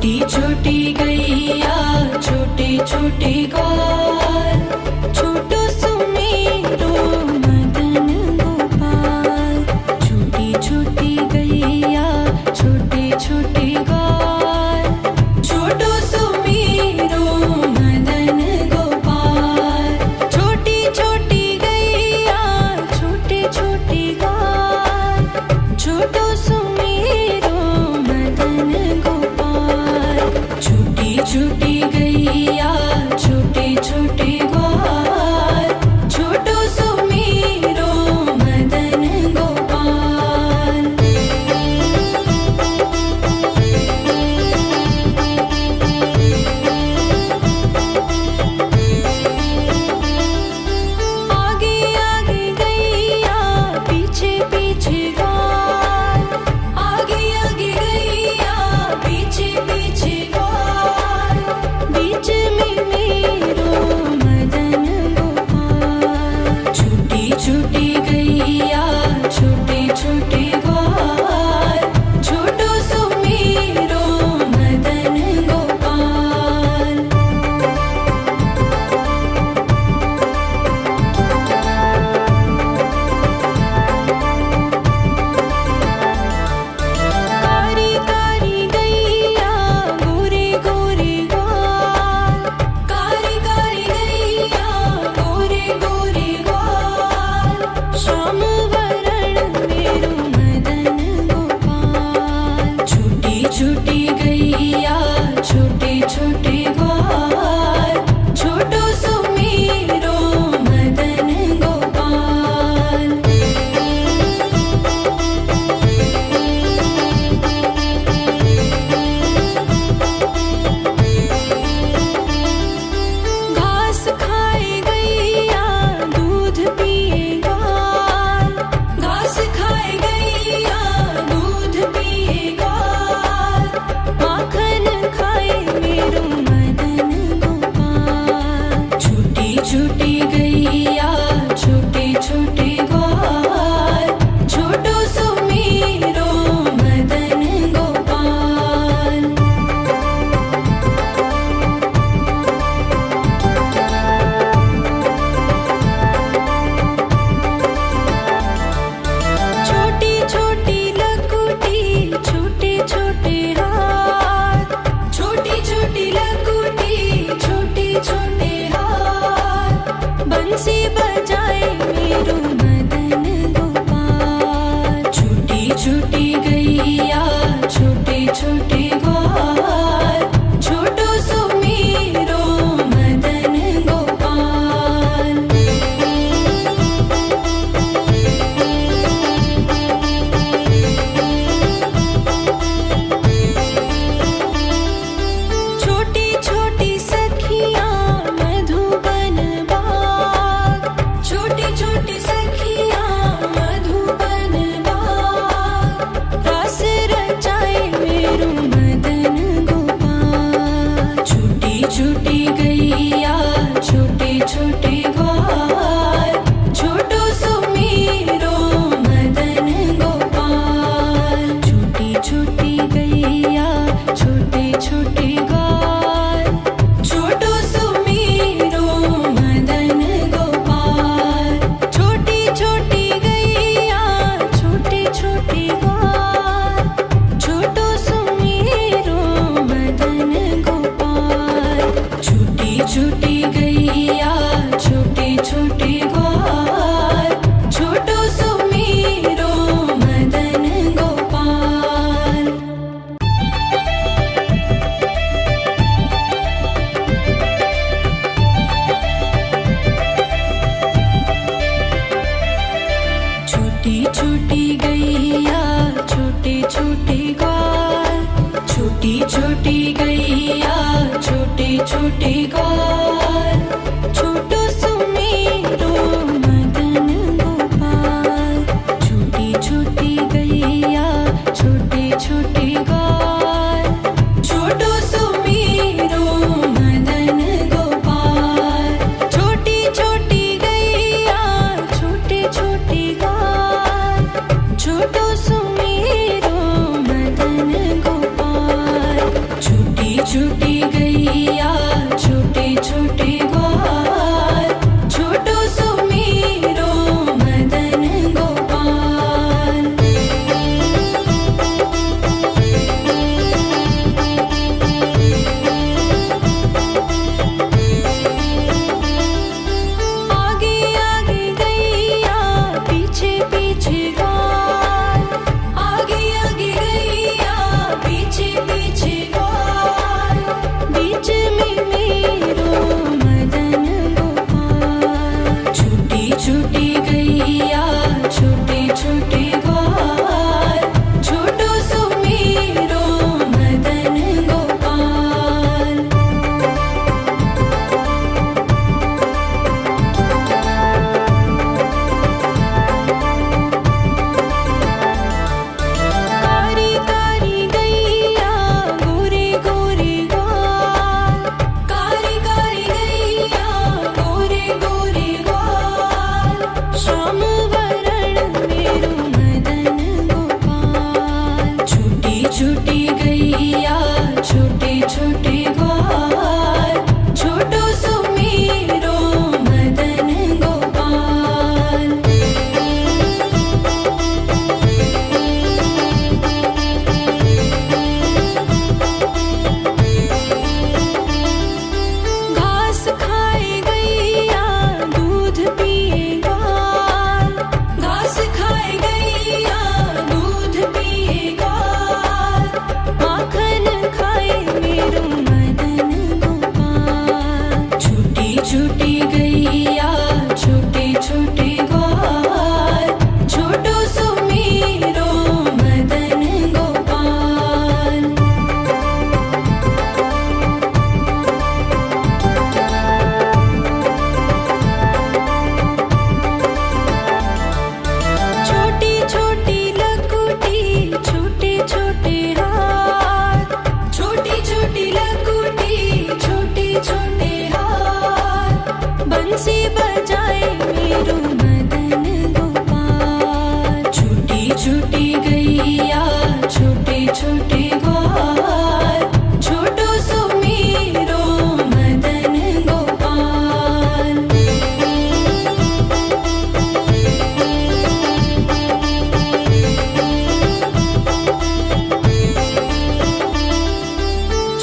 छोटी छोटी गैया छोटे छोटे ग्वाल, छोटो सुमेरो मदन गोपाल। छोटी छोटी गैया छोटे छोटे ग्वाल, छोटो सुमेरो मदन गोपाल। छोटी छोटी गैया छोटे छोटे ग्वाल, छोटो सुमेरो मदन गोपाल। छोटी छोटी गैया छोटे छोटे ग्वाल, छोटो सुमेरो मदन गोपाल। आगे आगे गैया पीछे पीछे ग्वाल, आगे आगे गैया पीछे पीछे ग्वाल। बीच में मेरो मदन गोपाल। छोटी छोटी गैया छोटे छोटे ग्वाल, छोटो सुमेरो मदन गोपाल। कारी कारी गैया गोरे गोरे ग्वाल, कारी कारी गैया गोरे गोरे ग्वाल। श्याम वरण मेरो मदन गोपाल। छोटी छोटी गैया छोटे छोटे ग्वाल, छोटो सुमेरो मदन गोपाल। घास खाए गैया दूध पिए ग्वाल, घास खाए गैया दूध पिए ग्वाल। माखन खाए मेरो मदन गोपाल। छोटी छोटी गैया छोटे छोटे ग्वाल, छोटो सुमेरो मदन गोपाल। छोटी छोटी लकुटी छोटे छोटे हाथ, छोटी छोटी लकुटी छोटे छोटे हाथ। बंसी बजाए मेरो मदन गोपाल। छोटी छोटी गैया छोटे छोटे ग्वाल, छोटो सुमेरो मदन गोपाल। छोटी छोटी सखियाँ मधुबन बाग, छोटी छोटी सखियाँ मधुबन बाग। रास रचाए मेरो मदन गोपाल। छोटी छोटी गैया छोटे छोटे ग्वाल, छोटो सुमेरो मदन गोपाल। छोटी छोटी गैया छोटे छोटे ग्वाल, छोटो सुमेरो मदन गोपाल। छोटी छोटी गैया छोटे छोटे ग्वाल, छोटो सुमेरो मदन गोपाल। छोटी छोटी गैया छोटे छोटे ग्वाल, छोटो सुमेरो मदन गोपाल। छोटी छोटी गैया छोटे छोटे ग्वाल, छोटी छोटी गैया छोटे छोटे ग्वाल, छोटो सुमेरो मदन गोपाल। छोटी छोटी गैया छोटे छोटे ग्वाल, छोटो सुमेरो मदन गोपाल। छोटी छोटी गैया छोटे छोटे ग्वाल, छोटो सुमेरो मदन गोपाल। छोटी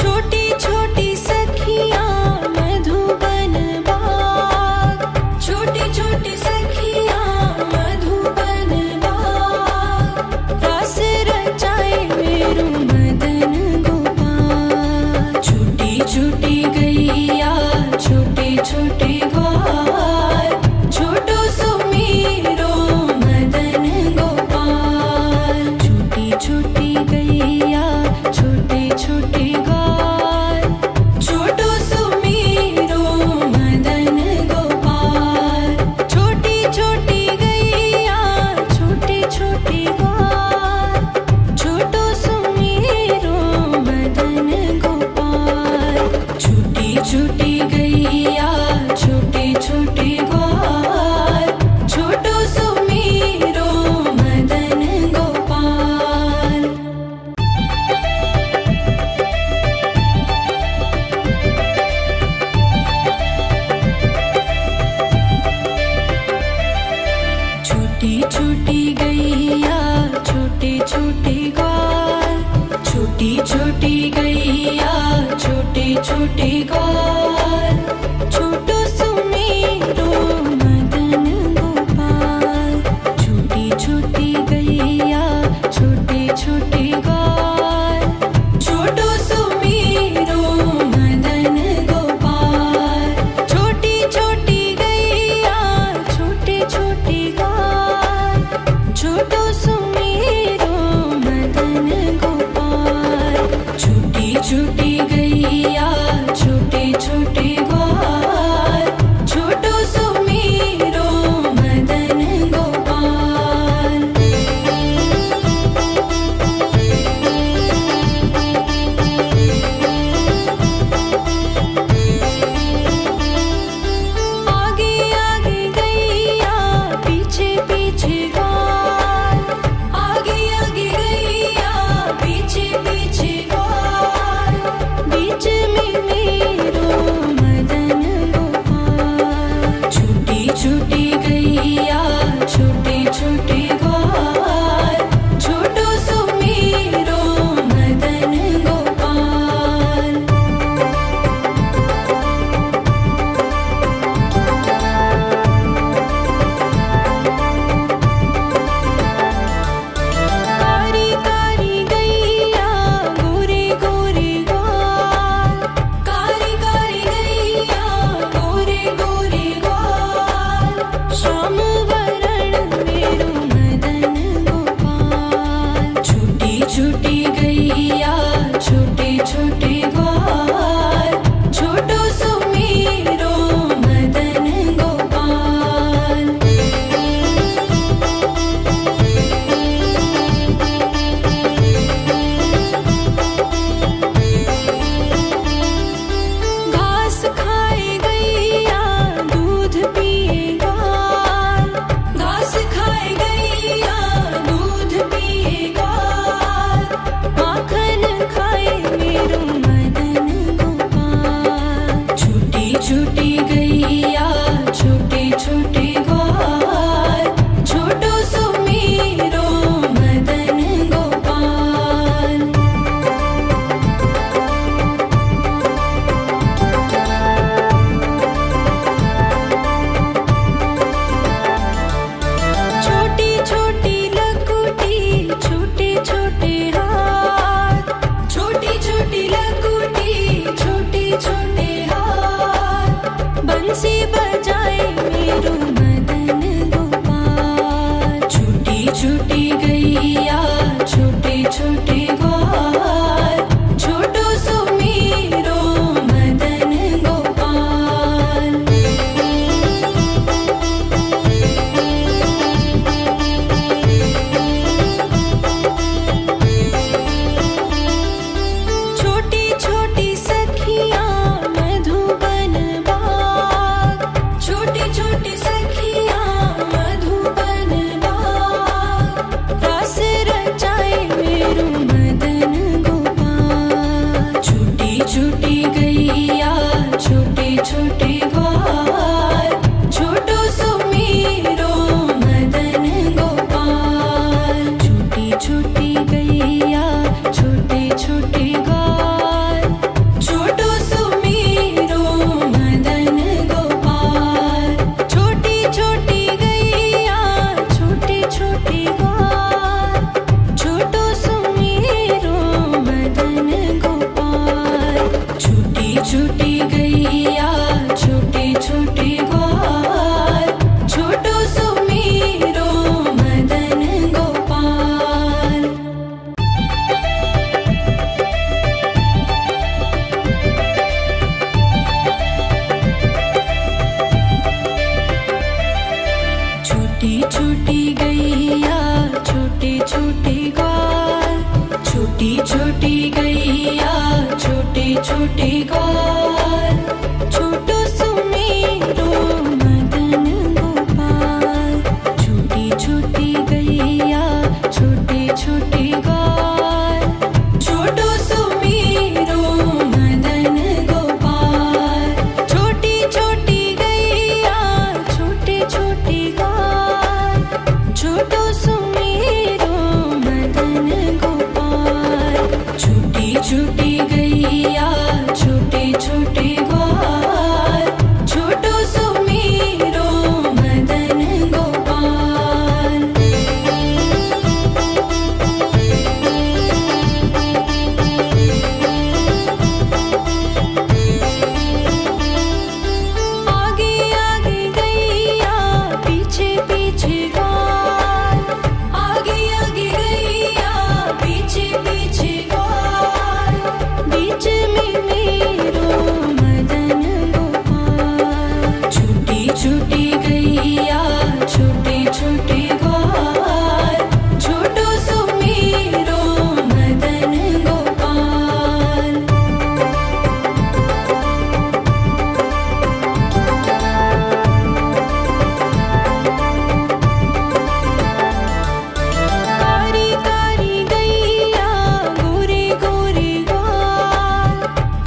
छोटी छोटी सखियाँ मधुबन बाग, छोटी छोटी सखियाँ मधुबन बाग, रास रचाए मेरू मदन गोपाल। छोटी छोटी गैया छोटे छोटे ग्वाल, छोटो सुमीरो मदन गोपाल। छोटी छोटी गैया छोटे छोटे ग्वाल, छोटो सुमीरो मदन गोपाल। छोटी छोटी गैया छोटे छोटे ग्वाल, छोटो सुमीरो मदन गोपाल। छोटी छोटी गैया छोटे छोटे ग्वाल, छोटो सुमीरो मदन गोपाल। छोटी छोटी गैया छोटे छोटे ग्वाल, छोटी छोटी गैया छोटे छोटे ग्वाल, छोटो सुमीरो मदन गोपाल। छोटी छोटी गैया छोटे छोटे ग्वाल, छोटो सुमीरो मदन गोपाल। छोटी छोटी गैया छोटे छोटे ग्वाल, छोटो सुमीरो मदन गोपाल। छोटी छोटी गैया छोटे छोटे ग्वाल, छोटो सुमीरो मदन गोपाल। आगे आगे गैया पीछे पीछे ग्वाल, आगे आगे गैया पीछे पीछे ग्वाल, छोटे ग्वाल, छोटो सुमेरो मदन गोपाल। छोटी छोटी गैया छोटे छोटे ग्वाल, छोटो सुमेरो मदन गोपाल। छोटी छोटी गैया छोटे छोटे ग्वाल, छोटो सुमेरो मदन गोपाल। छोटी छोटी गैया छोटे छोटे ग्वाल, छोटो सुमेरो मदन गोपाल। आगे आगे गैया पीछे पीछे ग्वाल, आगे आगे गैया पीछे पीछे ग्वाल। बीच में मेरो मदन गोपाल। छोटी छोटी गैया छोटे छोटे ग्वाल, छोटो सुमेरो मदन गोपाल। कारी कारी गैया गोरे गोरे ग्वाल,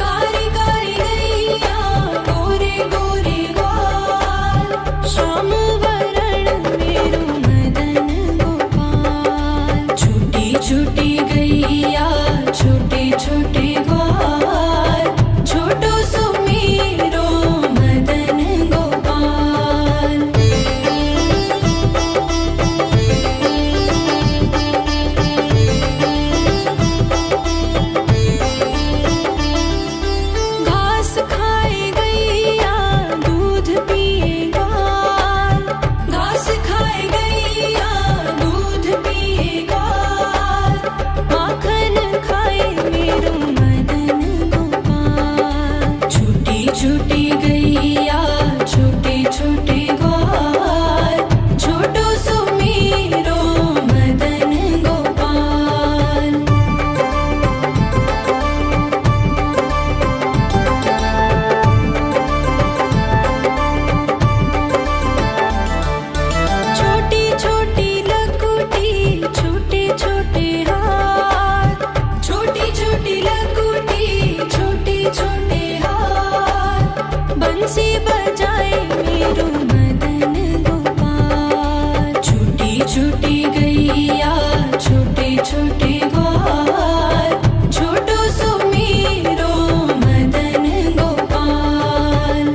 कारी कारी गैया गोरे गोरे ग्वाल। श्याम वरण मेरो मदन गोपाल। छोटी छोटी गैया छोटे छोटे ग्वाल, छोटो सुमेरो मदन गोपाल। घास खाए गैया दूध पिए ग्वाल, घास खाए गैया दूध पिए ग्वाल। माखन खाए मेरो मदन गोपाल। छोटी छोटी गैया छोटे छोटे ग्वाल, छोटो सुमेरो मदन गोपाल। छोटी छोटी लकुटी छोटे छोटे हाथ, छोटी छोटी लकुटी छोटे छोटे हाथ। बंसी बजाए मेरो मदन गोपाल। छोटी छोटी गैया छोटे छोटे ग्वाल, छोटो सुमेरो मदन गोपाल।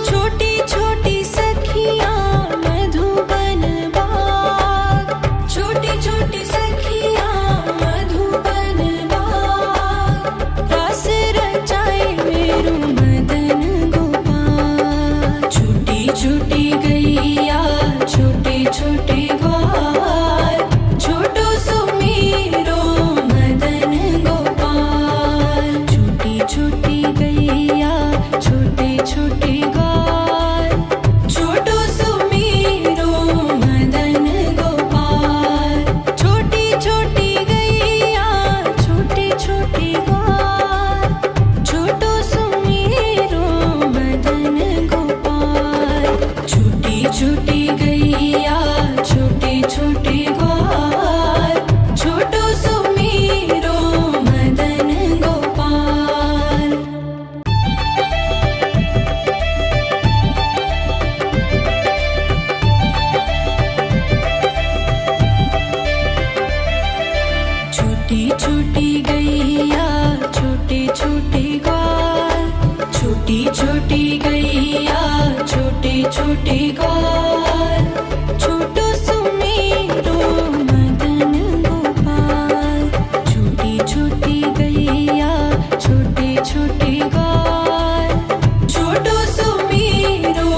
छोटी छोटी सखियाँ मधुबन बाग, छोटी छोटी सखियाँ मधुबन बाग। रास रचाए मेरो मदन गोपाल। छोटी छोटी गैया छोटे छोटे ग्वाल, छोटो सुमेरो मदन गोपाल। छोटी छोटी गैया छोटे छोटे ग्वाल, छोटो सुमेरो मदन गोपाल। छोटी छोटी गैया छोटे छोटे ग्वाल, छोटो सुमेरो मदन गोपाल। छोटी छोटी गैया छोटे छोटे ग्वाल, छोटो सुमेरो मदन गोपाल। छोटी छोटी गैया छोटे छोटे ग्वाल, छोटी छोटी गैया छोटे छोटे ग्वाल, छोटो सुमेरो मदन गोपाल। छोटी छोटी गैया छोटे छोटे ग्वाल, छोटो सुमेरो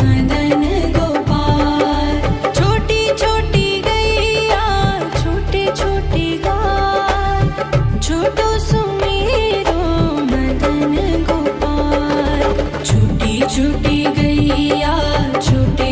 मदन गोपाल। छोटी छोटी गैया छोटे छोटे ग्वाल, छोटो सुमेरो मदन गोपाल। छोटी छोटी गैया छोटे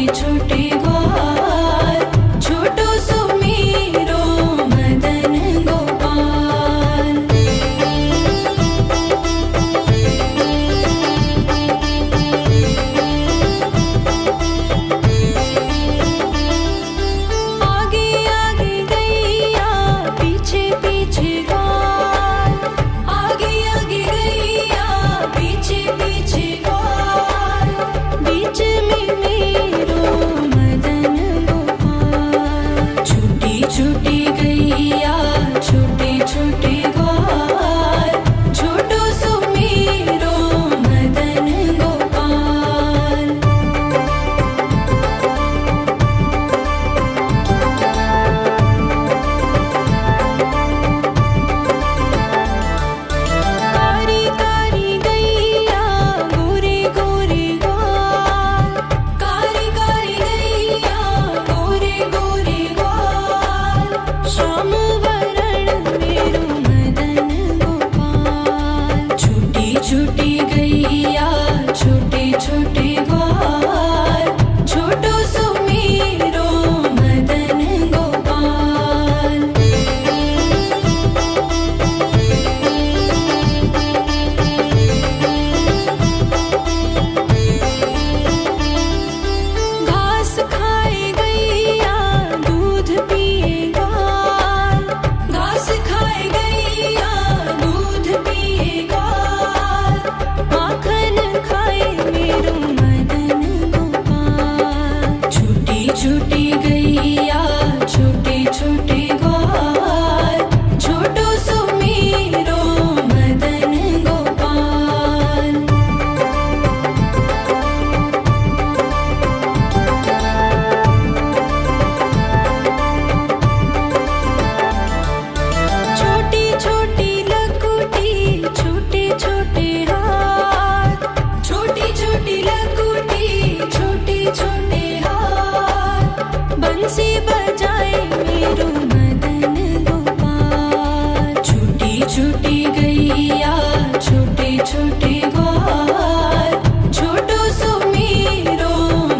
छोटी गैया छोटे छोटे ग्वाल, छोटो सो मेरो मदन गोपाल। छोटी छोटी लकुटी छोटे छोटे हाथ, छोटी छोटी लकुटी छोटे छोटे हाथ, बंसी बजाए मेरो मदन गोपाल। छोटी छोटी गैया छोटे छोटे ग्वाल, छोटो सो मेरो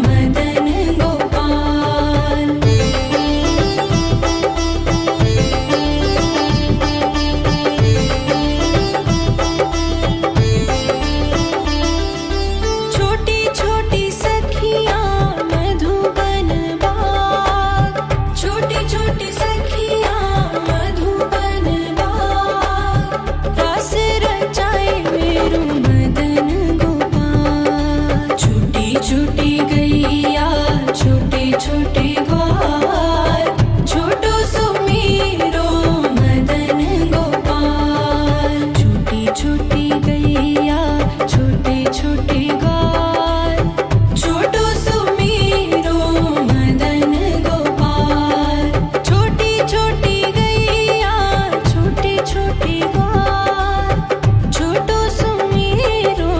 मदन गोपाल। छोटी छोटी सखियाँ मधुबन बाग, छोटी छोटी सखियाँ मधुबन बाग, रास रचाए मेरो मदन गोपाल। छोटी छोटी गैया छोटे छोटे ग्वाल, छोटो सो मेरो मदन गोपाल। छोटी छोटी गैया छोटे छोटे ग्वाल, छोटो सो मेरो मदन गोपाल। छोटी छोटी गैया छोटे छोटे ग्वाल, छोटो सो मेरो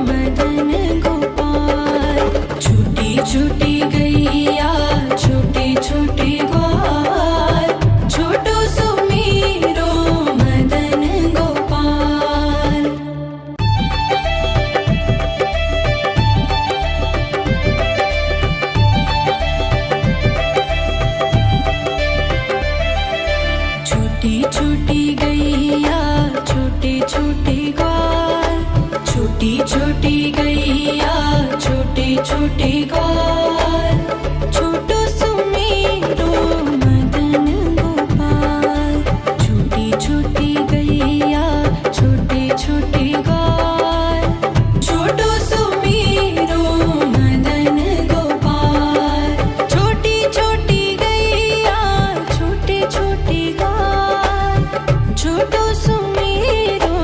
मदन गोपाल। छोटी छोटी गैया छोटे छोटे ग्वाल, छोटो सो मेरो मदन गोपाल। छोटी छोटी गैया छोटे छोटे ग्वाल, छोटी छोटी गैया छोटे छोटे ग्वाल, छोटो सो मेरो मदन गोपाल। छोटी छोटी गैया छोटे छोटे ग्वाल, छोटो सो मेरो मदन गोपाल। छोटी छोटी गैया छोटे छोटे ग्वाल, छोटो सो मेरो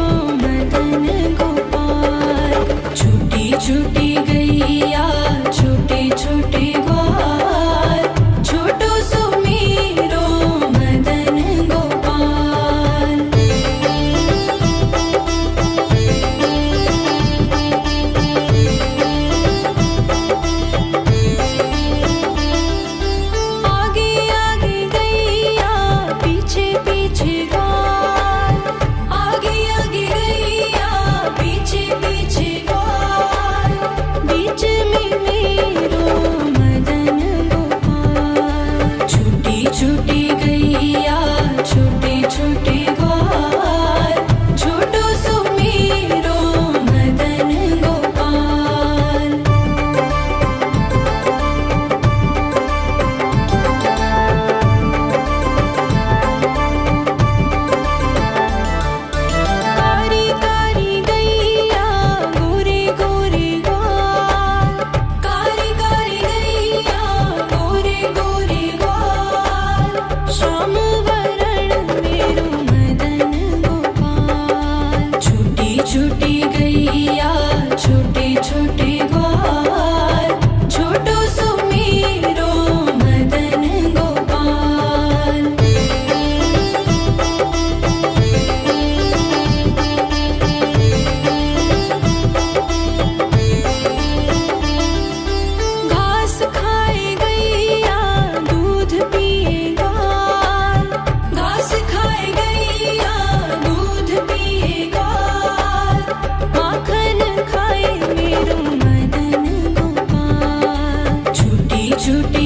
मदन गोपाल। छोटी छोटी गैया छोटे छोटे ग्वाल, छोटो सो मेरो मदन गोपाल। आगे आगे गैया पीछे पीछे ग्वाल, आगे आगे गैया पीछे पीछे ग्वाल, बीच में मेरो मदन गोपाल। छोटी छोटी गैया छोटे छोटे ग्वाल, छोटो सो मेरो मदन गोपाल। कारी कारी गैया गोरे गोरे ग्वाल, कारी कारी गैया गोरे गोरे ग्वाल, श्याम वरण मेरो मदन गोपाल। छोटी छोटी गैया छोटे छोटे ग्वाल, छोटो सो मेरो मदन गोपाल। घास खाए गैया दूध पिए ग्वाल, घास खाए गैया दूध पिए ग्वाल, माखन खाए मेरो मदन गोपाल। छोटी छोटी